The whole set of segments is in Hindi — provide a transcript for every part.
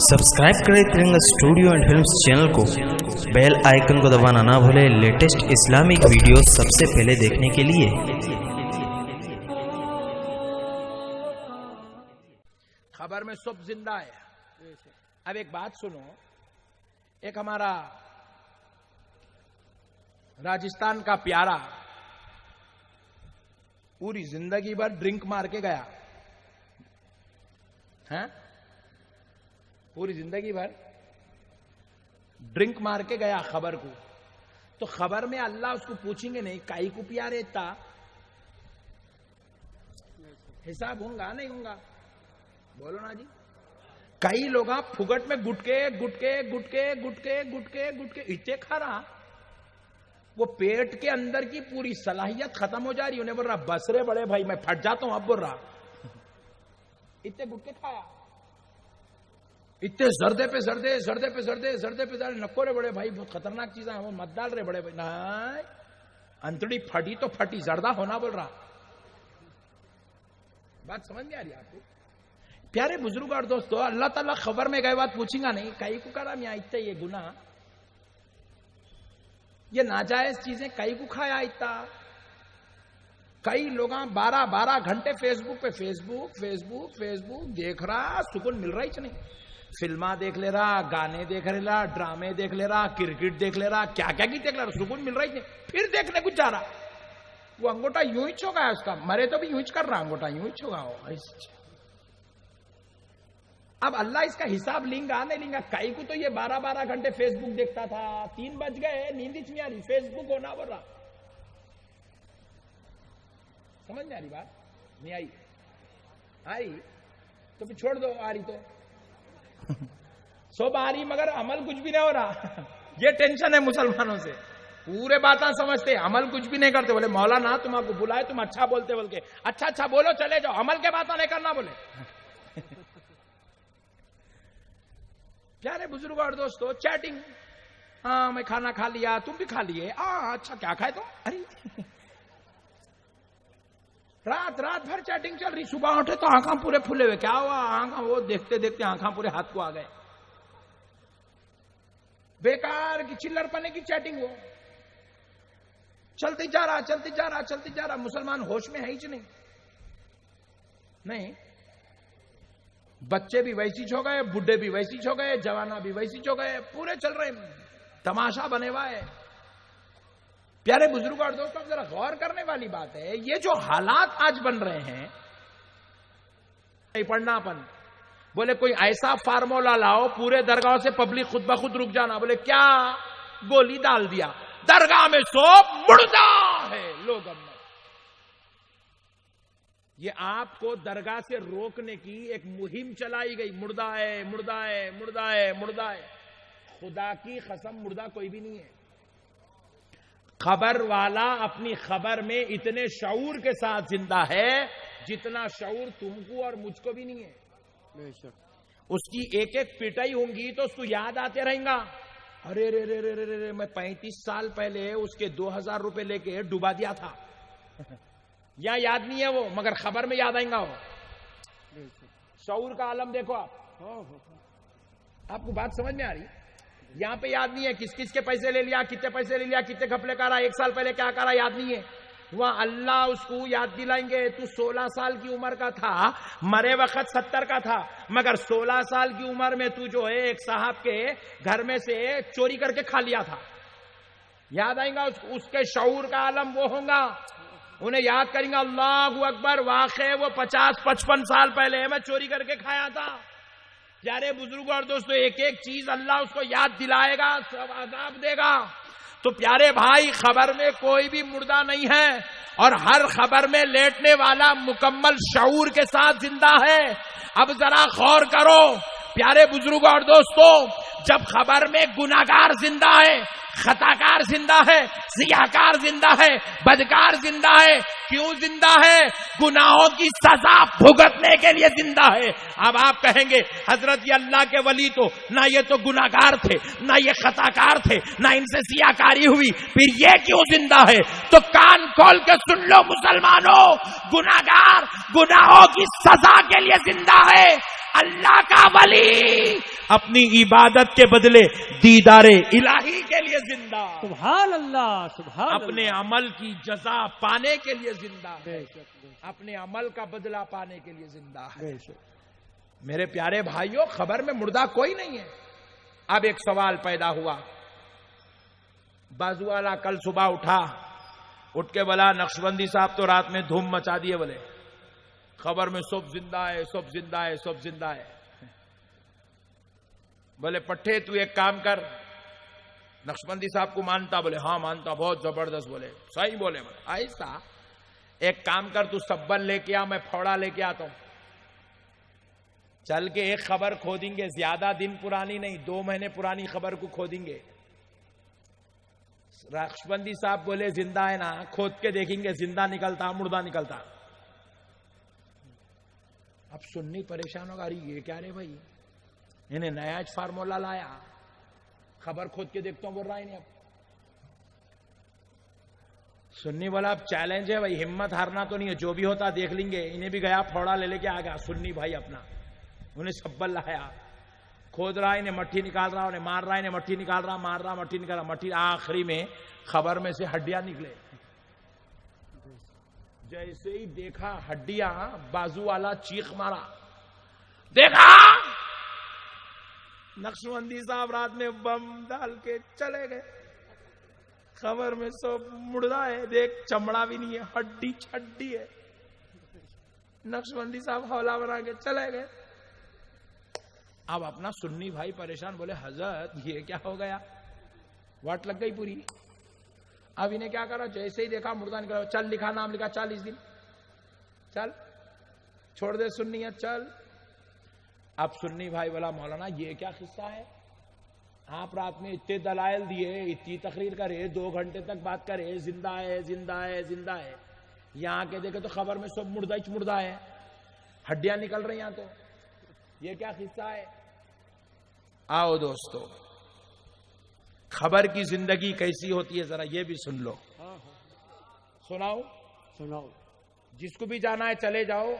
सब्सक्राइब करें तिरंगा स्टूडियो एंड फिल्म्स चैनल को, बेल आइकन को दबाना ना भूलें लेटेस्ट इस्लामिक वीडियो सबसे पहले देखने के लिए। खबर में सब जिंदा है। अब एक बात सुनो, एक हमारा राजस्थान का प्यारा पूरी जिंदगी भर ड्रिंक मार के गया है, पूरी जिंदगी भर ड्रिंक मार के गया खबर को। तो खबर में अल्लाह उसको पूछेंगे नहीं काई को पिया रहता, हिसाब होगा नहीं होगा? बोलो ना जी। कई लोग फुगट में गुटके गुटके गुटके गुटके गुटके गुटके इतने खा रहा, वो पेट के अंदर की पूरी सलाहियत खत्म हो जा रही। उन्हें बोल रहा बस रे बड़े भाई मैं फट जाता हूं। अब बोल रहा इतने गुटके खाया, इतने जर्दे पे जर्दे जर्दे पे जर्दे जर्दे पे जर्दे, नको रे बड़े भाई बहुत खतरनाक चीज है, वो मत डाल रे बड़े भाई। नहीं, अंतड़ी फटी तो फटी, जर्दा होना बोल रहा। बात समझ में आ रही आपको? प्यारे बुजुर्ग और दोस्तों, अल्लाह ताला खबर में गए बात पूछेगा नहीं कई को करा मैं इतना ये गुना, ये नाजायज चीजें कई को खाया इतना। कई लोग 12-12 घंटे फेसबुक पे फेसबुक फेसबुक फेसबुक देख रहा, सुकून मिल रहा ही नहीं। फिल्मा देख ले रहा, गाने देख ले रहा, ड्रामे देख ले रहा, क्रिकेट देख ले रहा, क्या क्या की देख ले रहा, सुकून मिल रहा ही नहीं। फिर देखने कुछ जा रहा, वो अंगूठा यूं ही छोगा उसका, मरे तो भी यूं ही कर रहा, अंगूठा यूं ही छोगा। अब अल्लाह इसका हिसाब लेंगा नहीं लेंगा? कई को तो ये 12-12 घंटे फेसबुक देखता था, 3 बज गए नींद ही नहीं आ रही, फेसबुक होना बोल रहा। समझ में आ रही बात? नहीं आई? आई तो फिर छोड़ दो, आ रही तो सब आ रही मगर अमल कुछ भी नहीं हो रहा। ये टेंशन है मुसलमानों से, पूरे बातें समझते अमल कुछ भी नहीं करते। बोले मौलाना तुम आपको बुलाए, तुम अच्छा बोलते बोल के, अच्छा अच्छा बोलो चले जाओ, अमल के बातें नहीं करना बोले। प्यारे बुजुर्ग और दोस्तों, चैटिंग, हाँ मैं खाना खा लिया, तुम भी खा लिए, अच्छा क्या खाए तुम? अरे रात भर चैटिंग चल रही, सुबह उठे तो आंखें पूरे फुले हुए, क्या हुआ? आंखें वो देखते देखते आंखें पूरे हाथ को आ गए। बेकार की चिल्लर पने की चैटिंग हो, चलती जा रहा चलती जा रहा चलती जा रहा। मुसलमान होश में है ही नहीं। बच्चे भी वैसी हो गए, बुढ़े भी वैसी हो गए, जवाना भी वैसी हो गए, पूरे चल रहे तमाशा बने हुआ है। प्यारे बुजुर्ग और दोस्तों, जरा गौर करने वाली बात है, ये जो हालात आज बन रहे हैं, पढ़नापन, बोले कोई ऐसा फार्मूला लाओ पूरे दरगाह से पब्लिक खुद ब खुद रुक जाना। बोले क्या? गोली डाल दिया, दरगाह में सब मुर्दा है लोग। अब ये आपको दरगाह से रोकने की एक मुहिम चलाई गई, मुर्दा है मुर्दा है मुर्दा है मुर्दा है। खुदा की कसम मुर्दा कोई भी नहीं है। खबर वाला अपनी खबर में इतने शऊर के साथ जिंदा है जितना शऊर तुमको और मुझको भी नहीं है। उसकी एक एक पिटाई होंगी तो उसको याद आते रहेगा, अरे रे रे रे रे रे मैं 35 साल पहले उसके 2000 रुपए लेके डुबा दिया था। या याद नहीं है वो, मगर खबर में याद आएगा वो। शऊर का आलम देखो आप। आपको बात समझ में आ रही? यहां पे याद नहीं है किस किस के पैसे ले लिया, कितने पैसे ले लिया, कितने घपले करा, 1 साल पहले क्या करा, याद नहीं है। वहां अल्लाह उसको याद दिलाएंगे, तू 16 साल की उम्र का था, मरे वक्त 70 का था, मगर 16 साल की उम्र में तू जो है एक साहब के घर में से चोरी करके खा लिया था। याद आएगा उसके शऊर का आलम वो होगा। उन्हें याद करेंगे, अल्लाहू अकबर, वाक़ई वो 50-55 साल पहले मैं चोरी करके खाया था। प्यारे बुजुर्ग और दोस्तों, एक एक चीज अल्लाह उसको याद दिलाएगा, सब अज़ाब देगा। तो प्यारे भाई, खबर में कोई भी मुर्दा नहीं है और हर खबर में लेटने वाला मुकम्मल शऊर के साथ जिंदा है। अब जरा गौर करो प्यारे बुजुर्ग और दोस्तों, जब खबर में गुनाहगार जिंदा है, खताकार जिंदा है, सियाकार जिंदा है, बदकार जिंदा है, क्यों जिंदा है? गुनाहों की सजा भुगतने के लिए जिंदा है। अब आप कहेंगे हजरत ये अल्लाह के वली तो ना ये तो गुनाहगार थे, ना ये खताकार थे, ना इनसे सियाकारी हुई, फिर ये क्यों जिंदा है? तो कान खोल के सुन लो मुसलमानों, गुनाहगार गुनाहों की सजा के लिए जिंदा है। अल्लाह का वली अपनी इबादत के बदले दीदारे इलाही के लिए जिंदा, सुभान अल्लाह, सुभान अपने अमल की जजा पाने के लिए जिंदा है, अल्लाह। अपने अमल का बदला पाने के लिए जिंदा है। बेशक। मेरे प्यारे भाइयों, खबर में मुर्दा कोई नहीं है। अब एक सवाल पैदा हुआ, बाजू वाला कल सुबह उठा, उठ के बोला नक्शबंदी साहब तो रात में धूम मचा दिए, बोले खबर में सब जिंदा है, सब जिंदा है, सब जिंदा है। बोले पट्टे तू एक काम कर, नक्शबंदी साहब को मानता? बोले हाँ मानता, बहुत जबरदस्त। बोले सही बोले? बोले ऐसा, एक काम कर तू सब्बल लेके आ, मैं फौड़ा लेके आता हूं। चल के एक खबर खोदेंगे, ज्यादा दिन पुरानी नहीं, 2 महीने पुरानी खबर को खोदेंगे। नक्शबंदी साहब बोले जिंदा है ना, खोद के देखेंगे जिंदा निकलता मुर्दा निकलता। अब सुन्नी परेशान होगा, अरे ये क्या रे भाई, इन्हें नया फार्मूला लाया, खबर खोद के देखता हूं बोल रहा है नहीं। अब सुन्नी बोला अब चैलेंज है भाई, हिम्मत हारना तो नहीं है, जो भी होता देख लेंगे। इन्हें भी गया फौड़ा ले लेके आ गया सुन्नी भाई अपना, उन्हें सब्बल लाया, खोद रहा, इन्हें मट्ठी निकाल रहा, उन्हें मार रहा, इन्हें मट्ठी निकाल रहा, मार रहा, मट्ठी निकाल रहा, मट्ठी, आखिरी में खबर में से हड्डियां निकले। जैसे ही देखा हड्डियां, बाजू वाला चीख मारा, देखा नक्शबंदी साहब रात में बम डाल के चले गए, खबर में सब मुर्दा है, देख चमड़ा भी नहीं है, हड्डी छड्डी है। नक्शबंदी साहब हौला बना के चले गए। अब अपना सुन्नी भाई परेशान, बोले हजरत ये क्या हो गया, वाट लग गई पूरी। अब इन्हें क्या करा, जैसे ही देखा मुर्दा निकला, चल लिखा, नाम लिखा 40 दिन, चल छोड़ दे सुन्नियत, चल। अब सुन्नी भाई बोला मौलाना ये क्या किस्सा है, आप रात में इतने दलाइल दिए, इतनी तकरीर करे, 2 घंटे तक बात करे, जिंदा है जिंदा है जिंदा है, यहां के देखे तो खबर में सब मुर्दा ही मुर्दा है, हड्डियां निकल रही यहां, तो ये क्या किस्सा है। आओ दोस्तों, खबर की जिंदगी कैसी होती है जरा ये भी सुन लो। सुनाओ सुनाओ। जिसको भी जाना है चले जाओ,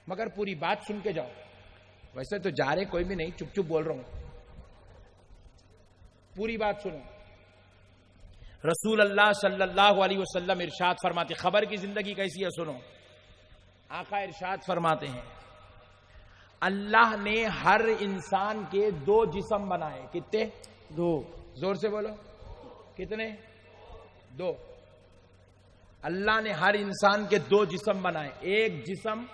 मगर पूरी बात सुन के जाओ। वैसे तो जा रहे कोई भी नहीं, चुप चुप बोल रहा हूं, पूरी बात सुनो। रसूल अल्लाह सल्लल्लाहु अलैहि वसल्लम इरशाद फरमाते, खबर की जिंदगी कैसी है सुनो। आका इरशाद फरमाते हैं, अल्लाह ने हर इंसान के 2 जिस्म बनाए। कितने? 2। जोर से बोलो, कितने? 2। अल्लाह ने हर इंसान के 2 जिस्म बनाए। एक जिस्म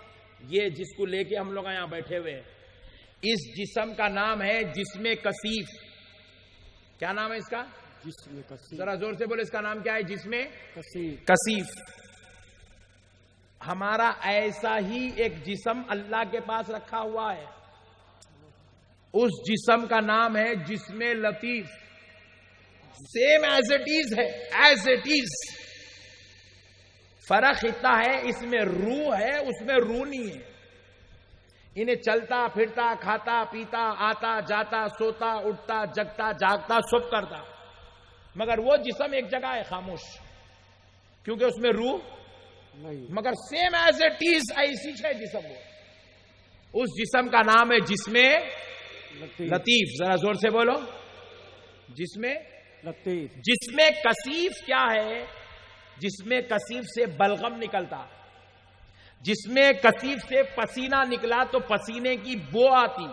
ये जिसको लेके हम लोग यहां बैठे हुए हैं, इस जिस्म का नाम है जिस्मे कसीफ। क्या नाम है इसका? जिस्मे कसीफ। जरा जोर से बोलो, इसका नाम क्या है? जिस्मे कसीफ। कसीफ। हमारा ऐसा ही एक जिस्म अल्लाह के पास रखा हुआ है, उस जिस्म का नाम है जिस्मे लतीफ। सेम एज इट इज है, एज इट इज। फर्क इतना है, इसमें रूह है, उसमें रूह नहीं है। इन्हें चलता फिरता, खाता पीता, आता जाता, सोता उठता, जगता जागता सब करता, मगर वो जिस्म एक जगह है खामोश, क्योंकि उसमें रूह नहीं। मगर सेम एज इट इज ऐसी है जिस्म। वो उस जिस्म का नाम है जिस्मे लतीफ। जरा जोर से बोलो, जिस्मे लतीफ। जिस्मे कसीफ क्या है? जिस्मे कसीफ से बलगम निकलता, जिस्मे कसीफ से पसीना निकला तो पसीने की बो आती,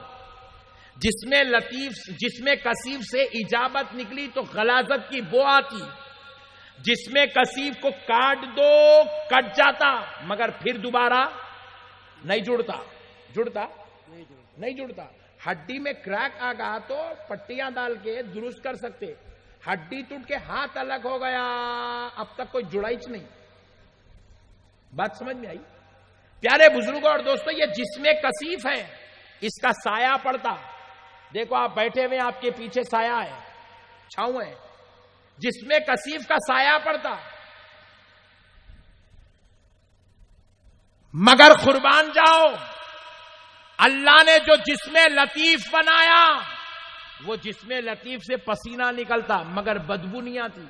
जिस्मे लतीफ, जिस्मे कसीफ से इजाबत निकली तो गलाजत की बो आती, जिसमें कसीफ को काट दो कट जाता, मगर फिर दोबारा नहीं जुड़ता। जुड़ता नहीं जुड़ता। हड्डी में क्रैक आ गया तो पट्टियां डाल के दुरुस्त कर सकते, हड्डी टूट के हाथ अलग हो गया, अब तक कोई जुड़ाई नहीं। बात समझ में आई? प्यारे बुजुर्गों और दोस्तों, ये जिस्मे कसीफ है, इसका साया पड़ता। देखो आप बैठे हुए, आपके पीछे साया है, छांव है, जिसमें कसीफ का साया पड़ता। मगर कुर्बान जाओ, अल्लाह ने जो जिस्मे लतीफ बनाया, वो जिस्मे लतीफ से पसीना निकलता मगर बदबू नहीं आती।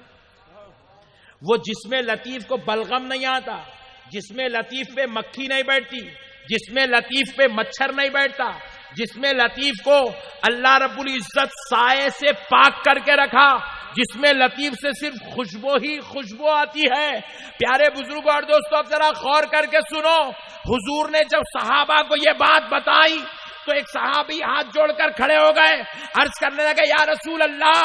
वो जिस्मे लतीफ को बलगम नहीं आता, जिसमें लतीफ पे मक्खी नहीं बैठती, जिसमें लतीफ पे मच्छर नहीं बैठता, जिसमें लतीफ को अल्लाह रब्बुल इज्जत साये से पाक करके रखा, जिसमें लतीफ से सिर्फ खुशबू ही खुशबू आती है। प्यारे बुजुर्ग और दोस्तों, अब जरा गौर करके सुनो। हुजूर ने जब सहाबा को यह बात बताई तो एक सहाबी हाथ जोड़कर खड़े हो गए, अर्ज करने लगे, या रसूल अल्लाह,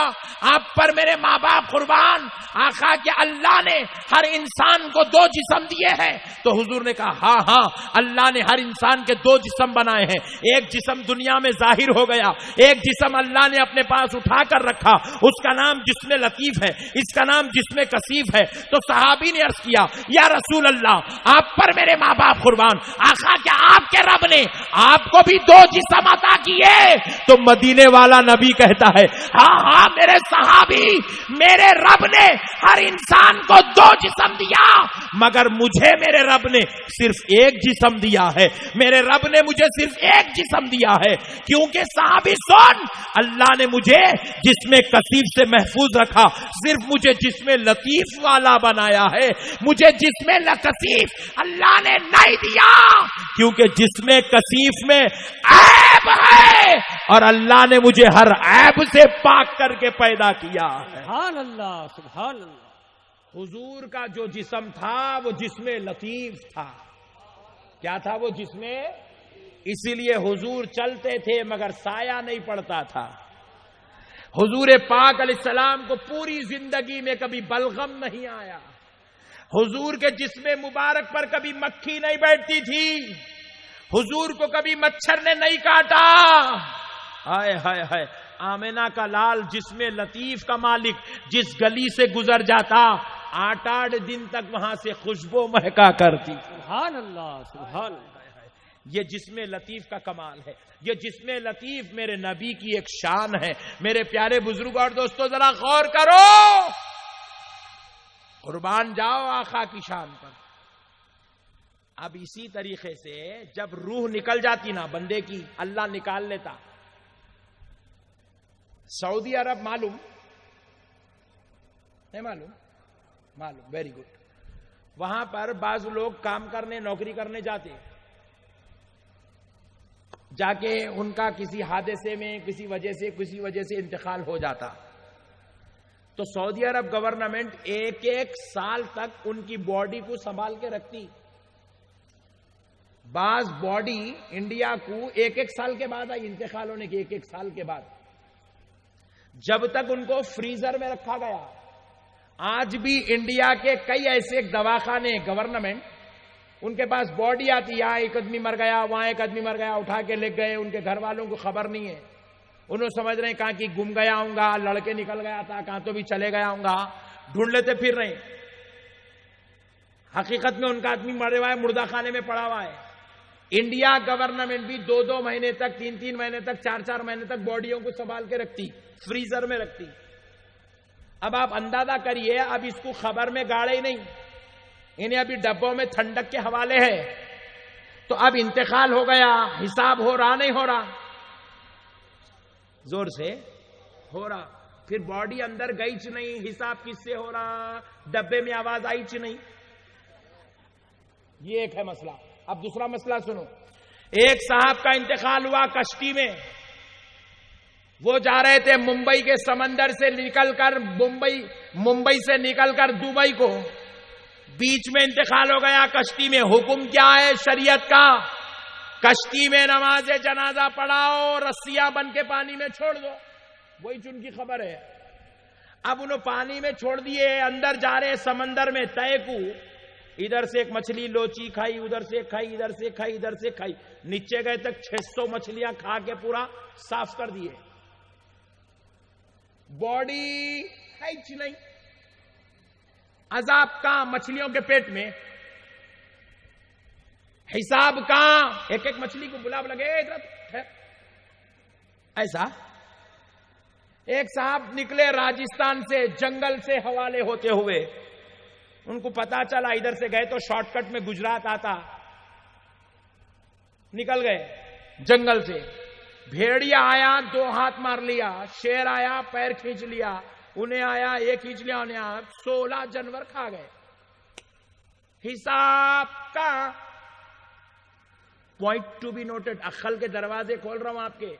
आप पर मेरे माँ बाप कुर्बान। आका कि अल्लाह ने हर इंसान को दो जिस्म दिए हैं। तो हुजूर ने कहा, हाँ हाँ, अल्लाह ने हर इंसान के दो जिस्म बनाए हैं। एक जिस्म दुनिया में जाहिर हो गया, एक जिस्म अल्लाह ने अपने पास उठा कर रखा, उसका नाम जिस्म लतीफ है, इसका नाम जिस्म कसीफ है। तो सहाबी ने अर्ज किया, या रसूल अल्लाह, आप पर मेरे माँ बाप कुर्बान। आका क्या आपके रब ने आपको भी दो जिस्म अता किए? तो मदीने वाला नबी कहता है, हाँ हाँ मेरे सहाबी, मेरे रब ने हर इंसान को दो जिस्म दिया, मगर मुझे मेरे रब ने सिर्फ एक जिस्म दिया है। मेरे रब ने मुझे सिर्फ एक जिस्म दिया है, क्योंकि सहाबी सुन, अल्लाह ने मुझे जिस्म कसीफ से महफूज रखा, सिर्फ मुझे जिस्म लतीफ वाला बनाया है। मुझे जिस्म कसीफ अल्लाह ने नहीं दिया, क्योंकि जिस्म कसीफ में ऐब है और अल्लाह ने मुझे हर ऐब से पाक करके पैदा किया है। सुभान अल्लाह, सुभान अल्लाह। हुजूर का जो जिस्म था वो जिस्म लतीफ था। क्या था वो जिस्म? इसीलिए हुजूर चलते थे मगर साया नहीं पड़ता था। हुजूर पाक अलैहिस्सलाम को पूरी जिंदगी में कभी बलगम नहीं आया। हुजूर के जिस्म मुबारक पर कभी मक्खी नहीं बैठती थी। हुजूर को कभी मच्छर ने नहीं काटा। हाय हाय हाय, आमिना का लाल जिस्म लतीफ का मालिक जिस गली से गुजर जाता, 8-8 दिन तक वहां से खुशबू महका करती। सुभान अल्लाह, सुभान अल्लाह। ये जिस्म लतीफ का कमाल है। ये जिस्म लतीफ मेरे नबी की एक शान है। मेरे प्यारे बुजुर्ग और दोस्तों, जरा गौर करो, कुर्बान जाओ आका की शान पर। अब इसी तरीके से जब रूह निकल जाती ना बंदे की, अल्लाह निकाल लेता। सऊदी अरब मालूम है? मालूम, मालूम, वेरी गुड। वहां पर बाज लोग काम करने, नौकरी करने जाते, जाके उनका किसी हादसे में किसी वजह से इंतकाल हो जाता, तो सऊदी अरब गवर्नमेंट एक साल तक उनकी बॉडी को संभाल के रखती। बाज बॉडी इंडिया को एक साल के बाद आई, इंतकाल होने के एक साल के बाद, जब तक उनको फ्रीजर में रखा गया। आज भी इंडिया के कई ऐसे दवाखाने, गवर्नमेंट, उनके पास बॉडी आती, यहां एक आदमी मर गया, वहां एक आदमी मर गया, उठा के ले गए, उनके घर वालों को खबर नहीं है। उन्होंने समझ रहे कहां कि गुम गया होगा, लड़के निकल गया था, कहां तो भी चले गया होगा, ढूंढ लेते फिर रहे। हकीकत में उनका आदमी मरे हुआ है, मुर्दा खाने में पड़ा हुआ है। इंडिया गवर्नमेंट भी 2-2 महीने तक, 3-3 महीने तक, 4-4 महीने तक बॉडियों को संभाल के रखती, फ्रीजर में रखती। अब आप अंदाजा करिए, अब इसको खबर में गाड़े ही नहीं, इन्हें अभी डब्बों में ठंडक के हवाले है। तो अब इंतकाल हो गया, हिसाब हो रहा नहीं हो रहा? जोर से हो रहा। फिर बॉडी अंदर गई च नहीं, हिसाब किससे हो रहा? डब्बे में आवाज आई च नहीं। ये एक है मसला। अब दूसरा मसला सुनो। एक साहब का इंतकाल हुआ कश्ती में, वो जा रहे थे मुंबई के समंदर से निकलकर, मुंबई से निकलकर दुबई को, बीच में इंतकाल हो गया कश्ती में। हुक्म क्या है शरीयत का? कश्ती में नमाज जनाजा पढ़ाओ, रस्सियां बन के पानी में छोड़ दो, वही उनकी खबर है। अब उन्होंने पानी में छोड़ दिए, अंदर जा रहे समंदर में, तय को इधर से एक मछली लोची खाई, उधर से खाई, इधर से खाई, इधर से खाई, नीचे गए तक 600 मछलियां खा के पूरा साफ कर दिए। बॉडी है ही नहीं, अजाब का मछलियों के पेट में, हिसाब का। एक मछली को बुला लगे इधर, ऐसा। एक साहब निकले राजस्थान से, जंगल से हवाले होते हुए, उनको पता चला इधर से गए तो शॉर्टकट में गुजरात आता, निकल गए जंगल से। भेड़िया आया, 2 हाथ मार लिया, शेर आया, पैर खींच लिया, उन्हें आया, एक खींच लिया, उन्हें आया, 16 जानवर खा गए। हिसाब का पॉइंट टू बी नोटेड। अक्ल के दरवाजे खोल रहा हूं आपके।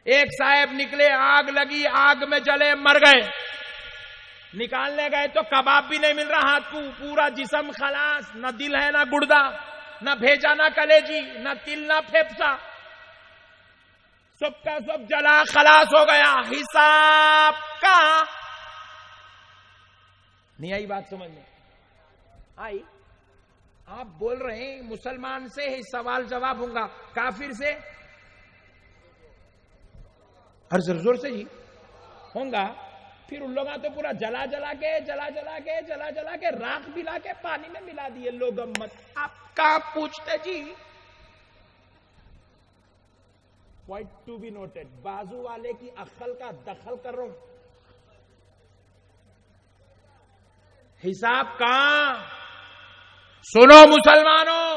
एक साहब निकले, आग लगी, आग में जले, मर गए। निकालने गए तो कबाब भी नहीं मिल रहा, हाथ को पूरा जिस्म खलास, न दिल है न गुर्दा, न भेजा न कलेजी, न तिल न फेफसा, सबका सब जला खलास हो गया। हिसाब कहां? नहीं आई बात समझ में? आई? आप बोल रहे हैं मुसलमान से ही सवाल जवाब होगा, काफिर से हर जोर से जी होगा। फिर उन लोगों तो पूरा जला जला के राख मिला के पानी में मिला दिए लोग। मत आप कहां पूछते जी? Point to be noted. बाजू वाले की अक्ल का दखल कर रहा हूं। हिसाब कहां? सुनो मुसलमानों,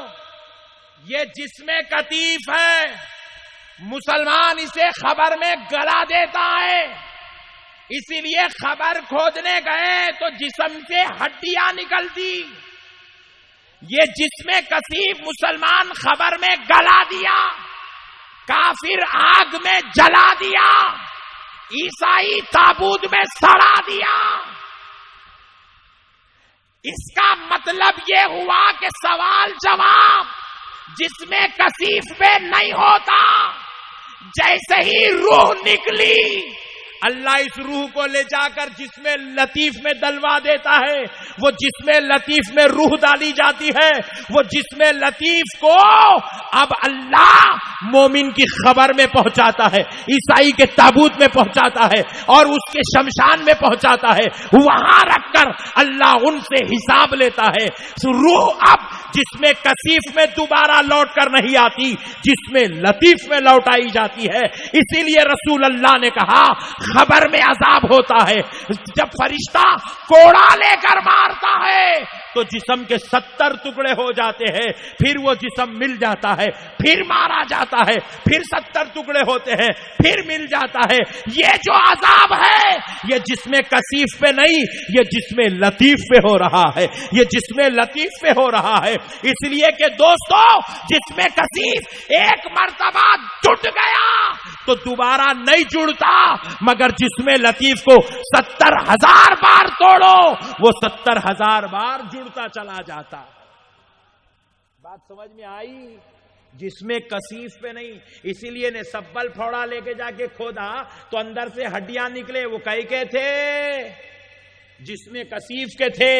ये जिस्मे कतीफ है, मुसलमान इसे खबर में गला देता है। इसीलिए खबर खोदने गए तो जिस्म से हड्डियां निकलती। ये जिस्मे कसीफ मुसलमान खबर में गला दिया, काफिर आग में जला दिया, ईसाई ताबूत में सड़ा दिया। इसका मतलब ये हुआ कि सवाल जवाब जिसमें कसीफ पे नहीं होता। जैसे ही रूह निकली, अल्लाह इस रूह को ले जाकर जिसमें लतीफ में डलवा देता है। वो जिसमें लतीफ में रूह डाली जाती है, वो जिसमें लतीफ को अब अल्लाह मोमिन की खबर में पहुंचाता है, ईसाई के ताबूत में पहुंचाता है और उसके शमशान में पहुंचाता है। वहां रखकर अल्लाह उनसे हिसाब लेता है। रूह अब जिसमें कसीफ में दोबारा लौट कर नहीं आती, जिसमें लतीफ में लौटाई जाती है। इसीलिए रसूल अल्लाह ने कहा, खबर में अजाब होता है। जब फरिश्ता कोड़ा लेकर मारता है तो जिस्म के 70 टुकड़े हो जाते हैं, फिर वो जिस्म मिल जाता है, फिर मारा जाता है, फिर 70 टुकड़े होते हैं, फिर मिल जाता है। ये जो अजाब है, ये जिस्म कसीफ पे नहीं, ये जिस्म लतीफ पे हो रहा है। ये जिस्म लतीफ पे हो रहा है। इसलिए कि दोस्तों, जिस्म कसीफ एक मर्तबा जुट गया तो दोबारा नहीं जुड़ता, मगर जिस्म लतीफ को 70,000 बार तोड़ो, वो 70,000 बार जुड़ता चला जाता। बात समझ में आई? जिसमें कसीफ पे नहीं। इसीलिए ने सब्बल फोड़ा लेके जाके खोदा तो अंदर से हड्डियां निकले। वो कई के थे? जिसमें कसीफ के थे।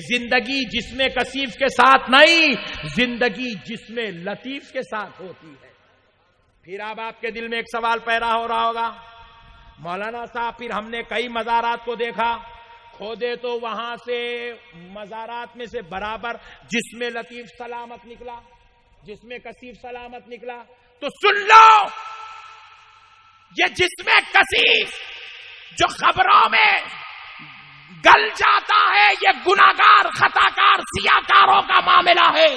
जिंदगी जिसमें कसीफ के साथ नहीं, जिंदगी जिसमें लतीफ के साथ होती है। फिर अब आपके दिल में एक सवाल पैदा हो रहा होगा, मौलाना साहब फिर हमने कई मज़ारात को देखा, खोदे तो वहां से मज़ारात में से बराबर जिसमें लतीफ सलामत निकला, जिसमें कसीफ सलामत निकला। तो सुन लो, ये जिसमें कसीफ जो खबरों में गल जाता है, ये गुनाहगार, खताकार, सियाकारों का मामला है।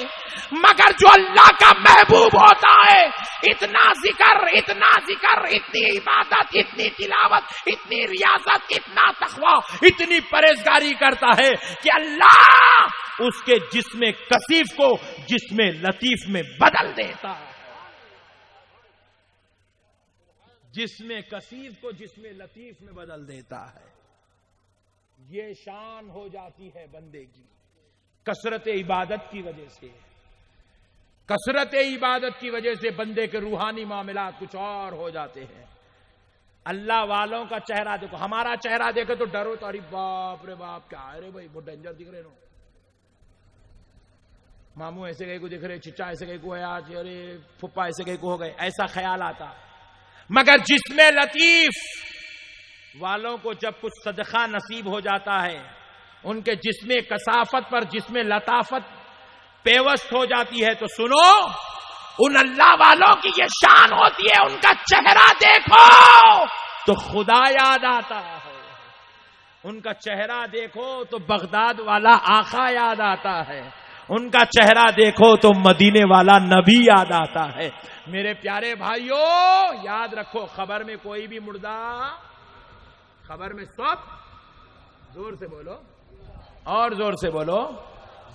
मगर जो अल्लाह का महबूब होता है, इतना जिक्र, इतनी इबादत, इतनी तिलावत, इतनी रियाजत, इतना तकवा, इतनी परहेजगारी करता है कि अल्लाह उसके जिस्म कसीफ को जिस्म लतीफ में बदल देता है। जिस्म कसीफ को जिस्म लतीफ में बदल देता है। ये शान हो जाती है बंदे की कसरत इबादत की वजह से। कसरत इबादत की वजह से बंदे के रूहानी मामलात कुछ और हो जाते हैं। अल्लाह वालों का चेहरा देखो, हमारा चेहरा देखे तो डरो तो अरे बाप रे बाप, क्या है रे भाई, बहुत डेंजर दिख रहे नो। मामू ऐसे कहीं को दिख रहे, चिच्चा ऐसे कहीं को है आज, अरे फुप्पा ऐसे कहीं को हो गए, ऐसा ख्याल आता। मगर जिसमें लतीफ वालों को जब कुछ सदका नसीब हो जाता है, उनके जिस्म कसाफत पर जिस्म लताफत पेवस्त हो जाती है, तो सुनो, उन अल्लाह वालों की ये शान होती है, उनका चेहरा देखो तो खुदा याद आता है। उनका चेहरा देखो तो बगदाद वाला आका याद आता है। उनका चेहरा देखो तो मदीने वाला नबी याद आता है। मेरे प्यारे भाइयों, याद रखो, खबर में कोई भी मुर्दा, खबर में सब, जोर से बोलो और जोर से बोलो,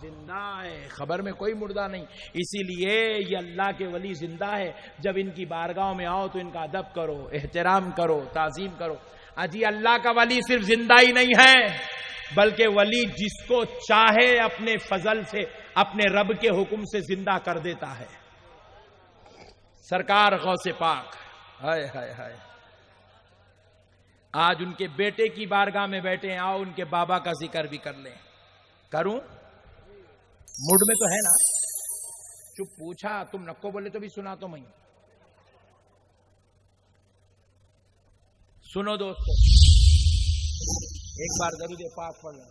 जिंदा है, खबर में कोई मुर्दा नहीं। इसीलिए ये अल्लाह के वली जिंदा है। जब इनकी बारगाहों में आओ तो इनका अदब करो, एहतराम करो, ताजीम करो। अजी अल्लाह का वली सिर्फ जिंदा ही नहीं है, बल्कि वली जिसको चाहे अपने फजल से, अपने रब के हुक्म से जिंदा कर देता है। सरकार गौसे पाक, हाय हाय हाय, आज उनके बेटे की बारगाह में बैठे हैं, आओ उनके बाबा का जिक्र भी कर लें। करूं? मूड में तो है ना? चुप, पूछा तुम नक्को बोले तो भी सुना तो मैं। सुनो दोस्तों, एक बार दरूद पाक पढ़ लो।